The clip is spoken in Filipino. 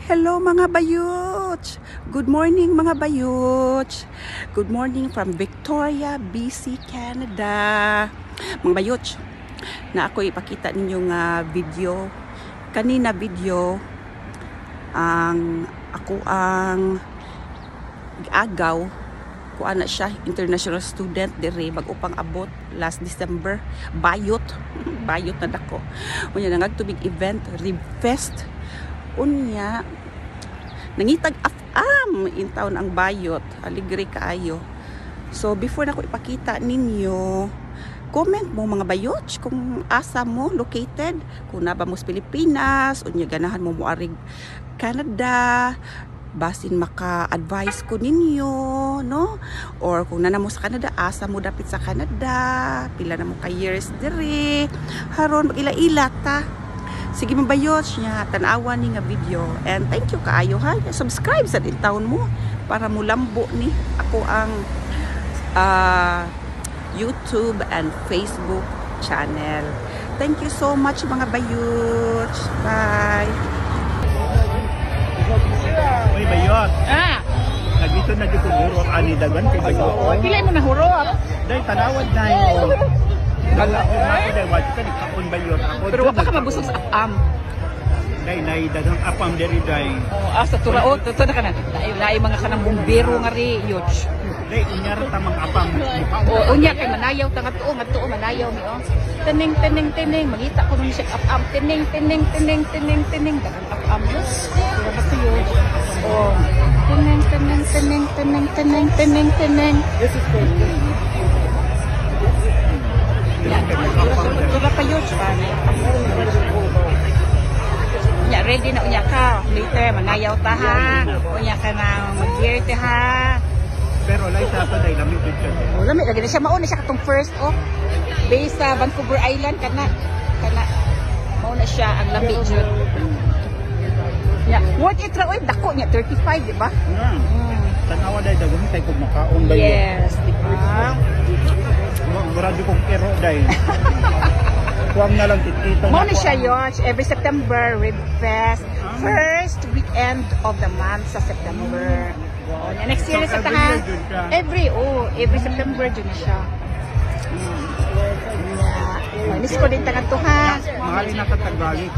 Hello mga bayuts! Good morning mga bayuts! Good morning from Victoria, BC, Canada. Mga bayuts, na ako ipakita ninyong video. Kanina video, ako ang agaw. Kuha na siya, international student dire bago pang abot last December. Bayot na dako. Unya nangagtubig event, Rib Fest. Unya nangitag afam in town ang bayot, aligre kaayo. So before na ko ipakita ninyo, comment mo mga bayot kung asa mo located, kung naba mo sa Pilipinas, unya ganahan mo moarig Canada, basin maka-advise ko ninyo, no? Or kung nana mo sa Canada, asa mo dapit sa Canada, pila na mo ka years diri, haron mag-ila-ila ta. Sige mabayot niya, tanawan ni nga video. And thank you kaayo ha. Subscribe sa din taon mo para mo lambo ni ako ang YouTube and Facebook channel. Thank you so much mga bayot. Bye. Uy bayot. Nagito na dito hurot ani dagan kay bayot. Pila mo na hurot. Dai tanawad na yo. Kala ko na dai wad ka nikapon bayot ako. Pero wa pa ka mabusog sa afam. Dai nay dagang apam diri dai. Sa turaot, to na kana. Laay mga kanang bumbero nga ri yoch. Dai unyar ta mang apam. Unya kay manayaw ta ngadto manayaw mi oh. Teneng mangita ko nung siya afam. Teneng dagang afam yo. Pero basta yoch. Oh. Teneng. This is for you. Diba pa yun? Ready na unya ka. Later, manayaw ta ha. Unya ka na mag-gear ta ha. Pero lai sa to dai lamig jud ka. Lamig lagi na siya mauna siya katong first based sa Vancouver Island kana mauna siya ang lamig jud. Worth it ra oy dako niya 35 di ba? Tanawa dai dagon kay kog makaon bayot. Yes, di ba? Murado kong kero dai. Kuwang na lang titita. Mo na siya yun. Every September, Rib Fest. First weekend of the month sa September. Next year sa tahan. Every September dyan na siya. Miss ko din tangan to ha. Mahalin na katagali.